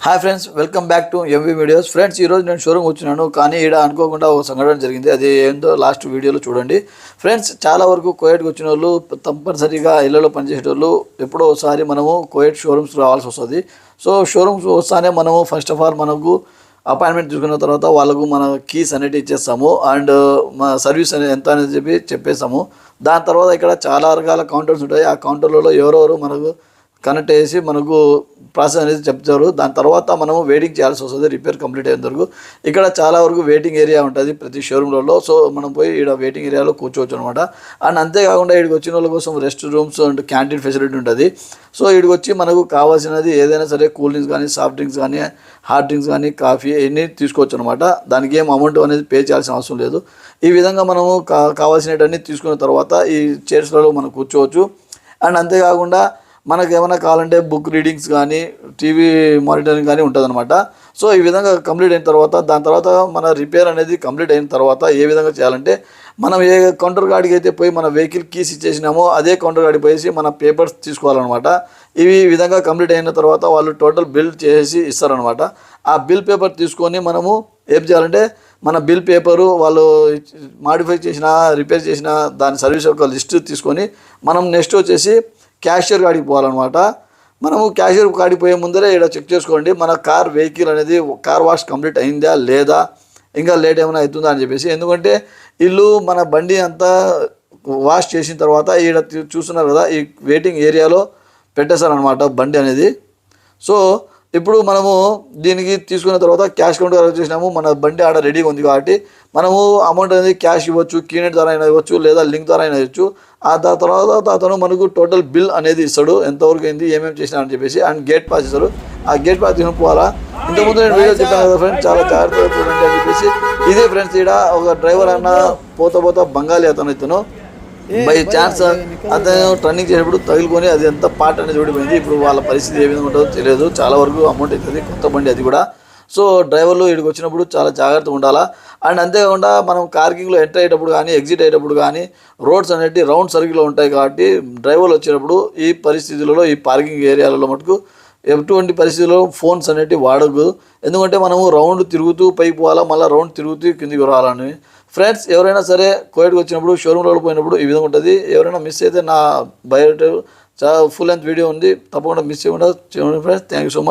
Hi friends, welcome back to MV videos. Friends, ఈరోజు నేను showroom వచ్చినాను, కానీ ఇక్కడ అనుకోకుండా ఒక సంఘటన జరిగింది. అది ఏందో లాస్ట్ వీడియోలో చూడండి. ఫ్రెండ్స్, చాలా వరకు కోయట్కి వచ్చిన వాళ్ళు తప్పనిసరిగా ఇళ్లలో పనిచేసేటోళ్ళు ఎప్పుడో ఒకసారి మనము కోయట్ షోరూమ్స్ రావాల్సి వస్తుంది. సో షోరూమ్స్ వస్తానే మనము ఫస్ట్ ఆఫ్ ఆల్ మనకు అపాయింట్మెంట్ తీసుకున్న తర్వాత వాళ్ళకు మన కీస్ అనేవి ఇచ్చేస్తాము అండ్ మా సర్వీస్ అనేది ఎంత అనేది చెప్పేస్తాము. దాని తర్వాత ఇక్కడ చాలా రకాల కౌంటర్స్ ఉంటాయి. ఆ కౌంటర్లలో ఎవరెవరు మనకు కనెక్ట్ చేసి మనకు ప్రాసెస్ అనేది చెప్తారు. దాని తర్వాత మనము వెయిటింగ్ చేయాల్సి వస్తుంది రిపేర్ కంప్లీట్ అయ్యేంత వరకు. ఇక్కడ చాలా వరకు వెయిటింగ్ ఏరియా ఉంటుంది ప్రతి షోరూమ్లలో. సో మనం పోయి ఇక్కడ వెయిటింగ్ ఏరియాలో కూర్చోవచ్చు అనమాట. అండ్ అంతేకాకుండా ఇక్కడికి వచ్చిన వాళ్ళ కోసం rest rooms and canteen facility ఉంటుంది. సో ఇక్కడికి వచ్చి మనకు కావాల్సినది ఏదైనా సరే కూల్ డ్రింక్స్ కానీ, సాఫ్ట్ డ్రింక్స్ కానీ, హాట్ డ్రింక్స్ కానీ, కాఫీ ఇవన్నీ తీసుకోవచ్చు అనమాట. దానికి ఏం అమౌంట్ అనేది పే చేయాల్సిన అవసరం లేదు. ఈ విధంగా మనము కావాల్సినవన్నీ తీసుకున్న తర్వాత ఈ చైర్స్లలో మనం కూర్చోవచ్చు. అండ్ అంతేకాకుండా మనకు ఏమైనా కావాలంటే బుక్ రీడింగ్స్ కానీ, టీవీ మానిటరింగ్ కానీ ఉంటుంది అనమాట. సో ఈ విధంగా కంప్లీట్ అయిన తర్వాత దాని తర్వాత మన రిపేర్ అనేది కంప్లీట్ అయిన తర్వాత ఏ విధంగా చేయాలంటే, మనం ఏ కౌంటర్ గాడికి అయితే పోయి మన వెహికల్ కీస్ ఇచ్చేసినామో అదే కౌంటర్ గాడికి పోయేసి మన పేపర్స్ తీసుకోవాలన్నమాట. ఇవి ఈ విధంగా కంప్లీట్ అయిన తర్వాత వాళ్ళు టోటల్ బిల్ చేసి ఇస్తారనమాట. ఆ బిల్ పేపర్ తీసుకొని మనము ఏం చేయాలంటే, మన బిల్ పేపరు వాళ్ళు మాడిఫై చేసిన, రిపేర్ చేసిన దాని సర్వీస్ యొక్క లిస్ట్ తీసుకొని మనం నెక్స్ట్ వచ్చేసి క్యాషియర్ కాడికి పోవాలన్నమాట. మనము క్యాషియర్ కాడికి పోయే ముందరే ఇక్కడ చెక్ చేసుకోండి మన వెహికల్ అనేది కార్ వాష్ కంప్లీట్ అయిందా లేదా, ఇంకా లేట్ ఏమైనా అవుతుందా అని చెప్పేసి. ఎందుకంటే వీళ్ళు మన బండి అంతా వాష్ చేసిన తర్వాత ఇక్కడ చూస్తున్నారు కదా, ఈ వెయిటింగ్ ఏరియాలో పెట్టేశారనమాట బండి అనేది. సో ఇప్పుడు మనము దీనికి తీసుకున్న తర్వాత క్యాష్ కౌంటర్ వచ్చేసినాము. మన బండి ఆడ రెడీగా ఉంది కాబట్టి మనము అమౌంట్ అనేది క్యాష్ ఇవ్వచ్చు, కీనెట్ ద్వారా అయినా ఇవ్వచ్చు, లేదా లింక్ ద్వారా అయినా ఇవ్వచ్చు. ఆ తర్వాత అతను మనకు టోటల్ బిల్ అనేది ఇస్తాడు, ఎంతవరకు అయింది, ఏమేమి చేసినా అని చెప్పేసి. అండ్ గేట్ పాస్ ఇస్తారు. ఆ గేట్ పాస్ తీసుకుపోవాలా. ఇంతకుముందు నేను వీడియో చెప్పాను కదా ఫ్రెండ్స్, చాలా జాగ్రత్తగా చూడండి అని చెప్పేసి. ఇదే ఫ్రెండ్స్, ఇక్కడ ఒక డ్రైవర్ అన్న పోతా బంగాళీ ఇతను బై ఛాన్స్ అతను టర్నింగ్ చేసేటప్పుడు తగులుకొని అది ఎంత పార్ట్ అనేది చూడిపోయింది. ఇప్పుడు వాళ్ళ పరిస్థితి ఏ విధంగా ఉంటుందో తెలియదు. చాలా వరకు అమౌంట్ అవుతుంది, కొత్త బండి అది కూడా. సో డ్రైవర్లు ఇక్కడికి వచ్చినప్పుడు చాలా జాగ్రత్తగా ఉండాలా. అండ్ అంతేకాకుండా మనం పార్కింగ్లో ఎంటర్ అయ్యేటప్పుడు కానీ, ఎగ్జిట్ అయ్యేటప్పుడు కానీ రోడ్స్ అనేవి రౌండ్ సర్కిల్లో ఉంటాయి కాబట్టి డ్రైవర్లు వచ్చినప్పుడు ఈ పరిస్థితులలో, ఈ పార్కింగ్ ఏరియాలలో మటుకు ఎటువంటి పరిస్థితుల్లో ఫోన్స్ అనేవి వాడకు. ఎందుకంటే మనము రౌండ్ తిరుగుతూ పైకి పోవాలా, మళ్ళీ రౌండ్ తిరుగుతూ కిందికి రావాలని. ఫ్రెండ్స్, ఎవరైనా సరే కోయట్కి వచ్చినప్పుడు షోరూమ్లో పోయినప్పుడు ఈ విధంగా ఉంటుంది. ఎవరైనా మిస్ అయితే నా బయట చాలా ఫుల్ లెంత్ వీడియో ఉంది, తప్పకుండా మిస్ చేయకుండా చూడండి friends. Thank you so much.